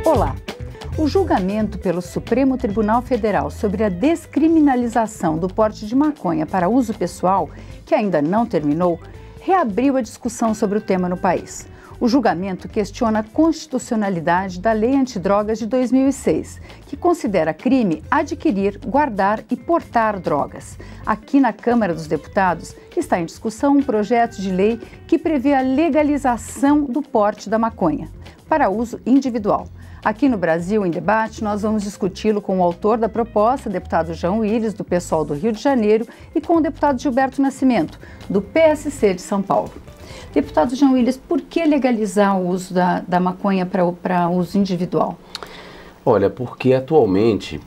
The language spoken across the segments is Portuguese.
Olá! O julgamento pelo Supremo Tribunal Federal sobre a descriminalização do porte de maconha para uso pessoal, que ainda não terminou, reabriu a discussão sobre o tema no país. O julgamento questiona a constitucionalidade da Lei Antidrogas de 2006, que considera crime adquirir, guardar e portar drogas. Aqui na Câmara dos Deputados está em discussão um projeto de lei que prevê a legalização do porte da maconha para uso individual. Aqui no Brasil em Debate, nós vamos discuti-lo com o autor da proposta, deputado João Willis, do PSOL do Rio de Janeiro, e com o deputado Gilberto Nascimento, do PSC de São Paulo. Deputado João Willis, por que legalizar o uso da maconha para uso individual? Olha, porque atualmente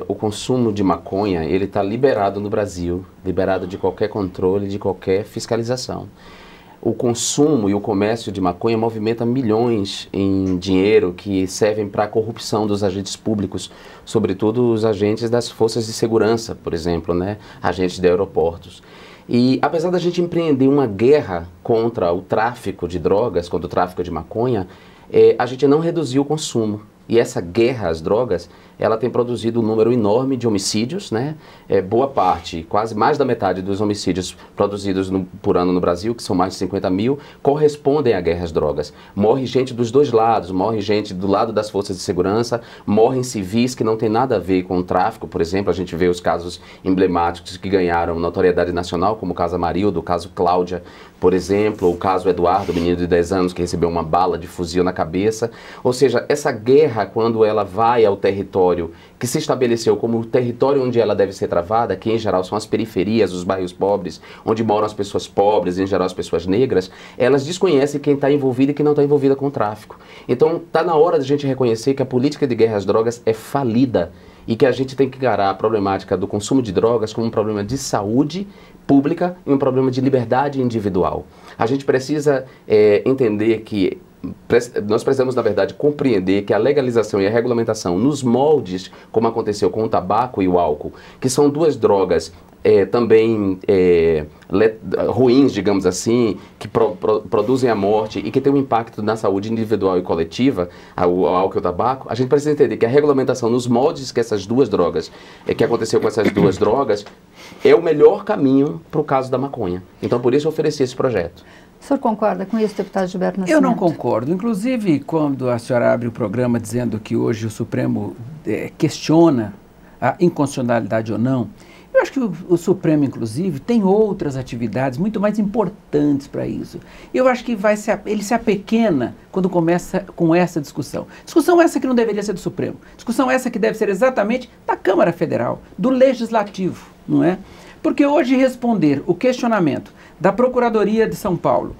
o consumo de maconha ele está liberado no Brasil, liberado de qualquer controle, de qualquer fiscalização. O consumo e o comércio de maconha movimenta milhões em dinheiro que servem para a corrupção dos agentes públicos, sobretudo os agentes das forças de segurança, por exemplo, né? Agentes de aeroportos. E apesar da gente empreender uma guerra contra o tráfico de drogas, contra o tráfico de maconha, a gente não reduziu o consumo. E essa guerra às drogas, ela tem produzido um número enorme de homicídios, né? Boa parte, quase mais da metade dos homicídios produzidos por ano no Brasil, que são mais de 50 mil, correspondem à guerra às drogas. Morre gente dos dois lados, morre gente do lado das forças de segurança, morrem civis que não tem nada a ver com o tráfico. Por exemplo, a gente vê os casos emblemáticos que ganharam notoriedade nacional, como o caso Amarildo, o caso Cláudia, por exemplo, o caso Eduardo, menino de 10 anos que recebeu uma bala de fuzil na cabeça. Ou seja, essa guerra, quando ela vai ao território que se estabeleceu como o território onde ela deve ser travada, que em geral são as periferias, os bairros pobres, onde moram as pessoas pobres, em geral as pessoas negras, elas desconhecem quem está envolvido e quem não está envolvida com o tráfico. Então está na hora de a gente reconhecer que a política de guerra às drogas é falida e que a gente tem que encarar a problemática do consumo de drogas como um problema de saúde pública e um problema de liberdade individual. A gente precisa entender que nós precisamos, na verdade, compreender que a legalização e a regulamentação nos moldes, como aconteceu com o tabaco e o álcool, que são duas drogas também ruins, digamos assim, que produzem a morte e que tem um impacto na saúde individual e coletiva, o álcool e o tabaco, a gente precisa entender que a regulamentação nos moldes que essas duas drogas, que aconteceu com essas duas drogas, é o melhor caminho para o caso da maconha. Então, por isso eu ofereci esse projeto. O senhor concorda com isso, deputado Gilberto Nascimento? Eu não concordo. Inclusive, quando a senhora abre o programa dizendo que hoje o Supremo questiona a inconstitucionalidade ou não, eu acho que o Supremo, inclusive, tem outras atividades muito mais importantes para isso. Eu acho que ele se apequena quando começa com essa discussão. Discussão essa que não deveria ser do Supremo. Discussão essa que deve ser exatamente da Câmara Federal, do Legislativo, não é? Porque hoje responder o questionamento da Procuradoria de São Paulo,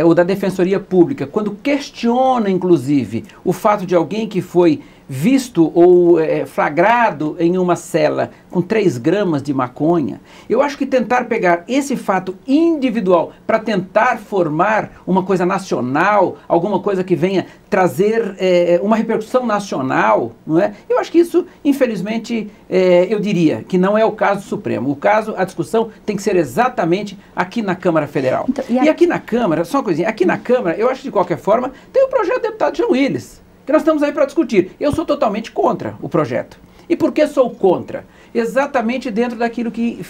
ou da Defensoria Pública, quando questiona, inclusive, o fato de alguém que foi visto ou flagrado em uma cela com 3 gramas de maconha, eu acho que tentar pegar esse fato individual para tentar formar uma coisa nacional, alguma coisa que venha trazer uma repercussão nacional, não é? Eu acho que isso, infelizmente, eu diria que não é o caso do Supremo. O caso, a discussão tem que ser exatamente aqui na Câmara Federal. Então, e aqui na Câmara, só uma coisinha, aqui na Câmara, eu acho que de qualquer forma, tem o projeto do deputado João Willis, que nós estamos aí para discutir. Eu sou totalmente contra o projeto. E por que sou contra? Exatamente dentro daquilo que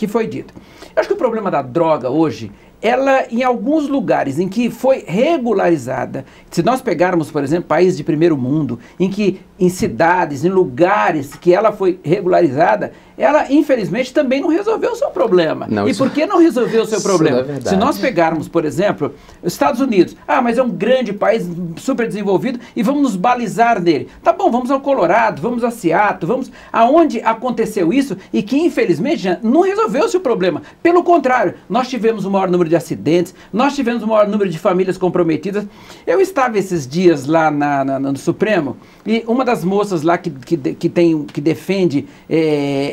foi dito. Eu acho que o problema da droga hoje, ela em alguns lugares em que foi regularizada, se nós pegarmos, por exemplo, países de primeiro mundo, em cidades, em lugares que ela foi regularizada, ela infelizmente também não resolveu o seu problema. Não, e por que não resolveu o seu problema? É verdade. Se nós pegarmos, por exemplo, os Estados Unidos, mas é um grande país super desenvolvido e vamos nos balizar nele. Tá bom, vamos ao Colorado, vamos a Seattle, vamos aonde aconteceu isso e que infelizmente não resolveu o seu problema. Pelo contrário, nós tivemos o maior número de acidentes, nós tivemos o maior número de famílias comprometidas. Eu estava esses dias lá no Supremo e uma das moças lá que defende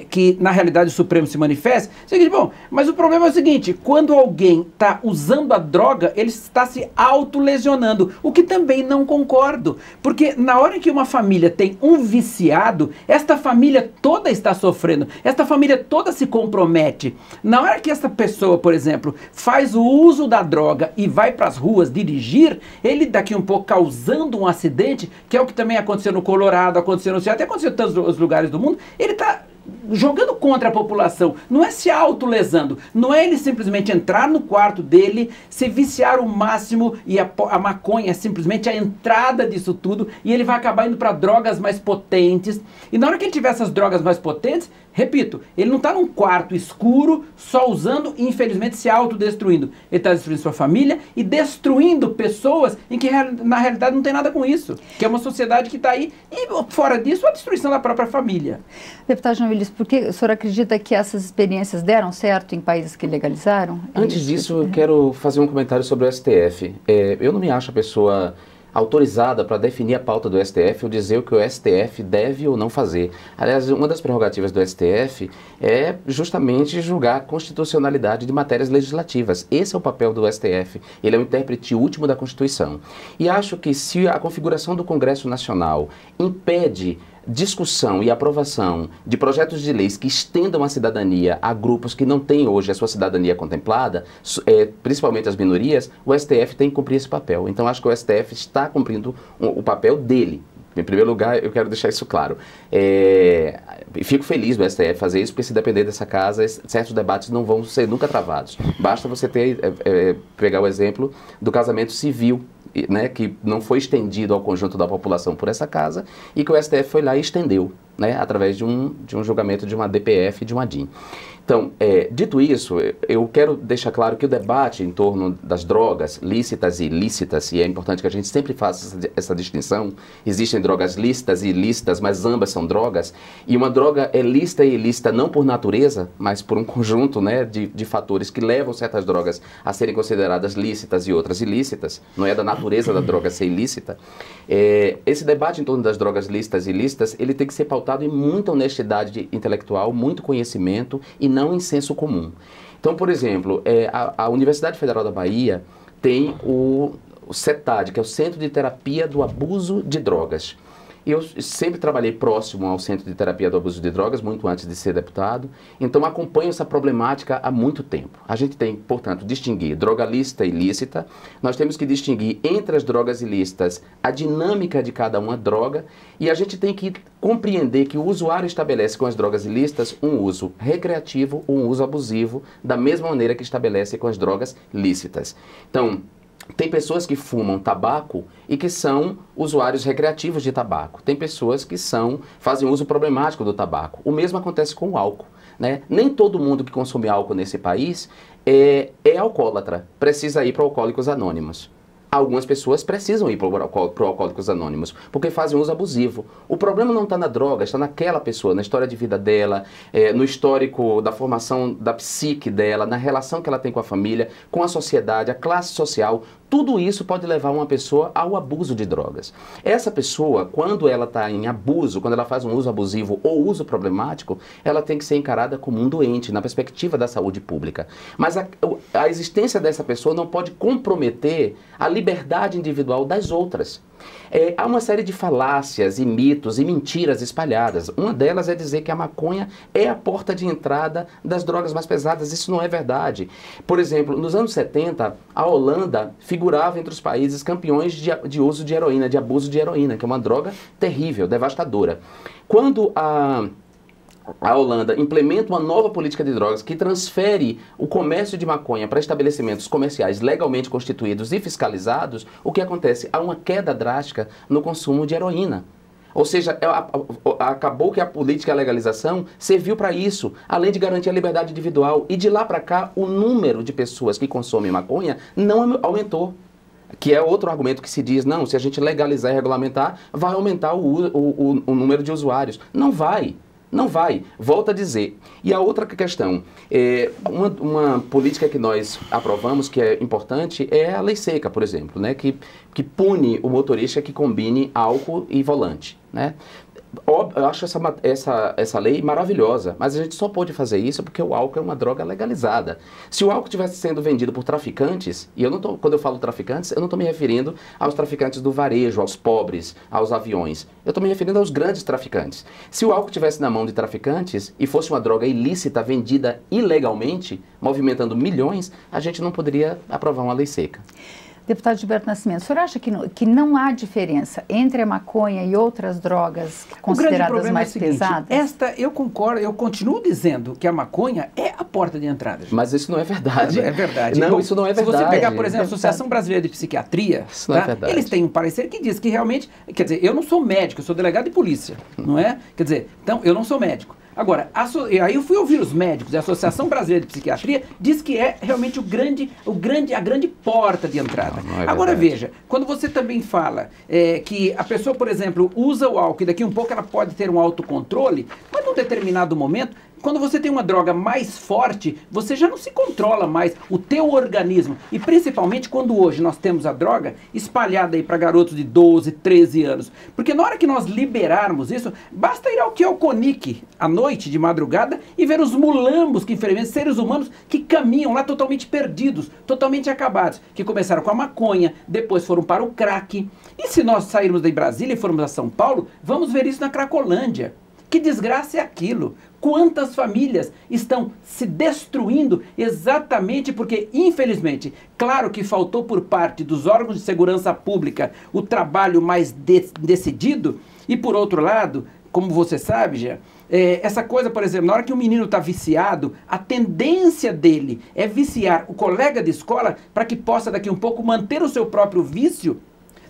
que na realidade o Supremo se manifesta, seguinte, bom, mas o problema é o seguinte, quando alguém está usando a droga, ele está se autolesionando, o que também não concordo, porque na hora que uma família tem um viciado, esta família toda está sofrendo, esta família toda se compromete. Na hora que essa pessoa, por exemplo, faz o uso da droga e vai para as ruas dirigir, ele daqui um pouco causando um acidente, que é o que também aconteceu no Colorado, aconteceu no Ceará, até aconteceu em tantos lugares do mundo, ele está jogando contra a população, não é se autolesando, não é ele simplesmente entrar no quarto dele, se viciar o máximo e a maconha é simplesmente a entrada disso tudo e ele vai acabar indo para drogas mais potentes e na hora que ele tiver essas drogas mais potentes, repito, ele não está num quarto escuro só usando e infelizmente se autodestruindo, ele está destruindo sua família e destruindo pessoas em que na realidade não tem nada com isso, que é uma sociedade que está aí e fora disso a destruição da própria família. Deputado João Willis, por que o senhor acredita que essas experiências deram certo em países que legalizaram? Antes disso, eu quero fazer um comentário sobre o STF. Eu não me acho a pessoa autorizada para definir a pauta do STF ou dizer o que o STF deve ou não fazer. Aliás, uma das prerrogativas do STF é justamente julgar a constitucionalidade de matérias legislativas. Esse é o papel do STF. Ele é o intérprete último da Constituição. E acho que se a configuração do Congresso Nacional impede discussão e aprovação de projetos de leis que estendam a cidadania a grupos que não têm hoje a sua cidadania contemplada, principalmente as minorias, o STF tem que cumprir esse papel. Então acho que o STF está cumprindo o papel dele. Em primeiro lugar, eu quero deixar isso claro. Fico feliz do STF fazer isso, porque se depender dessa casa, certos debates não vão ser nunca travados. Basta você pegar o exemplo do casamento civil, né, que não foi estendido ao conjunto da população por essa casa e que o STF foi lá e estendeu, né, através de um julgamento de uma DPF e de uma DIN. Então, dito isso, eu quero deixar claro que o debate em torno das drogas lícitas e ilícitas, e é importante que a gente sempre faça essa distinção, existem drogas lícitas e ilícitas, mas ambas são drogas, e uma droga é lícita e ilícita não por natureza, mas por um conjunto, né, de fatores que levam certas drogas a serem consideradas lícitas e outras ilícitas, não é da natureza da droga ser ilícita. Esse debate em torno das drogas lícitas e ilícitas, ele tem que ser pautado em muita honestidade intelectual, muito conhecimento e não em senso comum. Então, por exemplo, a Universidade Federal da Bahia tem o CETAD, que é o Centro de Terapia do Abuso de Drogas. Eu sempre trabalhei próximo ao Centro de Terapia do Abuso de Drogas, muito antes de ser deputado, então acompanho essa problemática há muito tempo. A gente tem, portanto, distinguir droga lícita e ilícita, nós temos que distinguir entre as drogas ilícitas a dinâmica de cada uma droga e a gente tem que compreender que o usuário estabelece com as drogas ilícitas um uso recreativo ou um uso abusivo, da mesma maneira que estabelece com as drogas lícitas. Então, tem pessoas que fumam tabaco e que são usuários recreativos de tabaco. Tem pessoas que fazem uso problemático do tabaco. O mesmo acontece com o álcool, né? Nem todo mundo que consome álcool nesse país é alcoólatra, precisa ir para Alcoólicos Anônimos. Algumas pessoas precisam ir para o Alcoólicos Anônimos, porque fazem uso abusivo. O problema não está na droga, está naquela pessoa, na história de vida dela, no histórico da formação da psique dela, na relação que ela tem com a família, com a sociedade, a classe social. Tudo isso pode levar uma pessoa ao abuso de drogas. Essa pessoa, quando ela está em abuso, quando ela faz um uso abusivo ou uso problemático, ela tem que ser encarada como um doente, na perspectiva da saúde pública. Mas a existência dessa pessoa não pode comprometer a liberdade individual das outras. Há uma série de falácias e mitos e mentiras espalhadas. Uma delas é dizer que a maconha é a porta de entrada das drogas mais pesadas. Isso não é verdade. Por exemplo, nos anos 70, a Holanda figurava entre os países campeões de uso de heroína, de abuso de heroína, que é uma droga terrível, devastadora. Quando a Holanda implementa uma nova política de drogas que transfere o comércio de maconha para estabelecimentos comerciais legalmente constituídos e fiscalizados, o que acontece? Há uma queda drástica no consumo de heroína. Ou seja, acabou que a política e a legalização serviu para isso, além de garantir a liberdade individual. E de lá para cá, o número de pessoas que consomem maconha não aumentou. Que é outro argumento que se diz, não, se a gente legalizar e regulamentar, vai aumentar o número de usuários. Não vai. Não vai, volto a dizer. E a outra questão, uma política que nós aprovamos, que é importante, é a lei seca, por exemplo, né? Que pune o motorista que combine álcool e volante, né? Eu acho essa lei maravilhosa, mas a gente só pode fazer isso porque o álcool é uma droga legalizada. Se o álcool estivesse sendo vendido por traficantes, e quando eu falo traficantes, eu não estou me referindo aos traficantes do varejo, aos pobres, aos aviões. Eu estou me referindo aos grandes traficantes. Se o álcool estivesse na mão de traficantes e fosse uma droga ilícita vendida ilegalmente, movimentando milhões, a gente não poderia aprovar uma lei seca. Deputado Gilberto Nascimento, o senhor acha que não há diferença entre a maconha e outras drogas consideradas mais pesadas? Eu concordo, eu continuo dizendo que a maconha é a porta de entrada. Gente. Mas isso não é verdade. É verdade. Não, isso não é verdade. Se você pegar, por exemplo, a Associação Brasileira de Psiquiatria, isso não é verdade. Eles têm um parecer que diz que realmente, quer dizer, eu não sou médico, eu sou delegado de polícia, não é? Quer dizer, então, eu não sou médico. Agora, aí eu fui ouvir os médicos, a Associação Brasileira de Psiquiatria diz que é realmente a grande porta de entrada. Não é agora verdade. veja, quando você também fala que a pessoa, por exemplo, usa o álcool e daqui um pouco ela pode ter um autocontrole, mas num determinado momento, quando você tem uma droga mais forte, você já não se controla mais o teu organismo. E principalmente quando hoje nós temos a droga espalhada aí para garotos de 12, 13 anos. Porque na hora que nós liberarmos isso, basta ir ao Quioconic à noite, de madrugada, e ver os mulambos, que infelizmente seres humanos que caminham lá totalmente perdidos, totalmente acabados. Que começaram com a maconha, depois foram para o crack. E se nós sairmos de Brasília e formos a São Paulo, vamos ver isso na Cracolândia. Que desgraça é aquilo? Quantas famílias estão se destruindo exatamente porque, infelizmente, claro que faltou por parte dos órgãos de segurança pública o trabalho mais decidido e, por outro lado, como você sabe, já, essa coisa, por exemplo, na hora que o menino está viciado, a tendência dele é viciar o colega de escola para que possa daqui um pouco manter o seu próprio vício.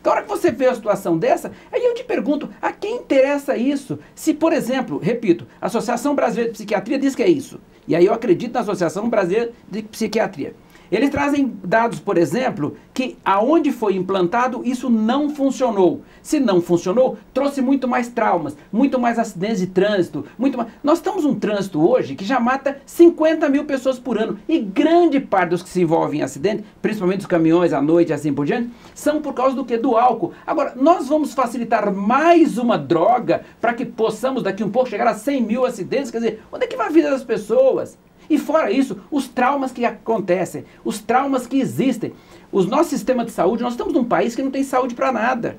Então, na hora que você vê a situação dessa, aí eu te pergunto, a quem interessa isso? Se, por exemplo, repito, a Associação Brasileira de Psiquiatria diz que é isso, e aí eu acredito na Associação Brasileira de Psiquiatria. Eles trazem dados, por exemplo, que aonde foi implantado, isso não funcionou. Se não funcionou, trouxe muito mais traumas, muito mais acidentes de trânsito, muito mais... Nós temos um trânsito hoje que já mata 50 mil pessoas por ano. E grande parte dos que se envolvem em acidente, principalmente os caminhões à noite e assim por diante, são por causa do quê? Do álcool. Agora, nós vamos facilitar mais uma droga para que possamos daqui um pouco chegar a 100 mil acidentes? Quer dizer, onde é que vai a vida das pessoas? E fora isso, os traumas que acontecem, os traumas que existem. O nosso sistema de saúde, nós estamos num país que não tem saúde para nada.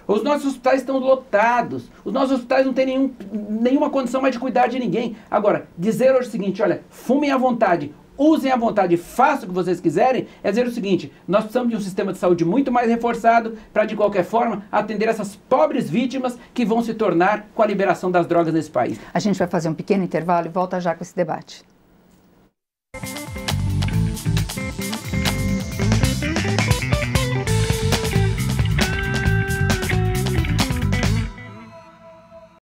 Os nossos hospitais estão lotados, os nossos hospitais não têm nenhuma condição mais de cuidar de ninguém. Agora, dizer hoje o seguinte, olha, fumem à vontade, usem à vontade, façam o que vocês quiserem, é dizer o seguinte, nós precisamos de um sistema de saúde muito mais reforçado para, de qualquer forma, atender essas pobres vítimas que vão se tornar com a liberação das drogas nesse país. A gente vai fazer um pequeno intervalo e volta já com esse debate.